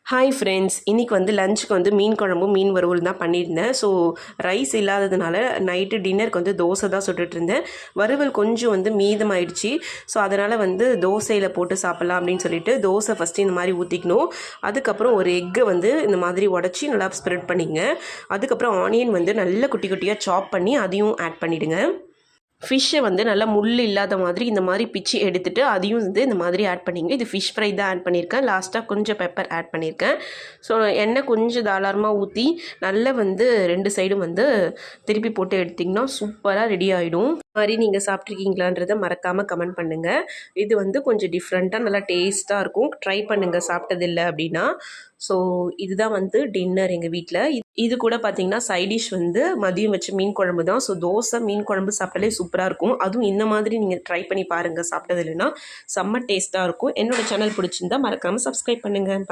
Hi friends, இன்றைக்கி வந்து லஞ்சுக்கு வந்து மீன் குழம்பும் மீன் வறுவல் தான் பண்ணியிருந்தேன். ஸோ ரைஸ் இல்லாததுனால நைட்டு டின்னருக்கு வந்து தோசை தான் சுட்டுட்டு இருந்தேன். வறுவல் கொஞ்சம் வந்து மீதமாயிடுச்சு. ஸோ அதனால் வந்து தோசையில் போட்டு சாப்பிட்லாம் அப்படின்னு சொல்லிட்டு தோசை ஃபஸ்ட்டு இந்த மாதிரி ஊற்றிக்கணும். அதுக்கப்புறம் ஒரு எக்கை வந்து இந்த மாதிரி உடச்சி நல்லா ஸ்ப்ரெட் பண்ணிங்க. அதுக்கப்புறம் ஆனியன் வந்து நல்லா குட்டி குட்டியாக சாப் பண்ணி அதையும் ஆட் பண்ணிவிடுங்க. ஃபிஷ்ஷை வந்து நல்லா முள் இல்லாத மாதிரி இந்த மாதிரி பிச்சு எடுத்துகிட்டு அதையும் வந்து இந்த மாதிரி ஆட் பண்ணிங்க. இது ஃபிஷ் ஃப்ரை தான் ஆட் பண்ணியிருக்கேன். லாஸ்ட்டாக கொஞ்சம் பெப்பர் ஆட் பண்ணியிருக்கேன். ஸோ எண்ணெய் கொஞ்சம் தாராளமாக ஊற்றி நல்லா வந்து 2 சைடும் வந்து திருப்பி போட்டு எடுத்திங்கன்னா சூப்பராக ரெடி ஆகிடும். மாதிரி நீங்கள் சாப்பிட்ருக்கீங்களான்றதை மறக்காமல் கமெண்ட் பண்ணுங்கள். இது வந்து கொஞ்சம் டிஃப்ரெண்ட்டாக நல்லா டேஸ்ட்டாக இருக்கும். ட்ரை பண்ணுங்கள் சாப்பிட்டதில்லை அப்படின்னா. ஸோ இதுதான் வந்து டின்னர் எங்கள் வீட்டில். இது கூட பார்த்திங்கன்னா சைடிஷ் வந்து மதியம் வச்ச மீன் குழம்பு தான். ஸோ தோசை மீன் குழம்பு சாப்பிட்டாலே சூப்பராக இருக்கும். அதுவும் இந்த மாதிரி நீங்கள் ட்ரை பண்ணி பாருங்கள். சாப்பிட்டது இல்லைன்னா செம்ம டேஸ்ட்டாக இருக்கும். என்னோடய சேனல் பிடிச்சிருந்தா மறக்காமல் சப்ஸ்கிரைப் பண்ணுங்கள்.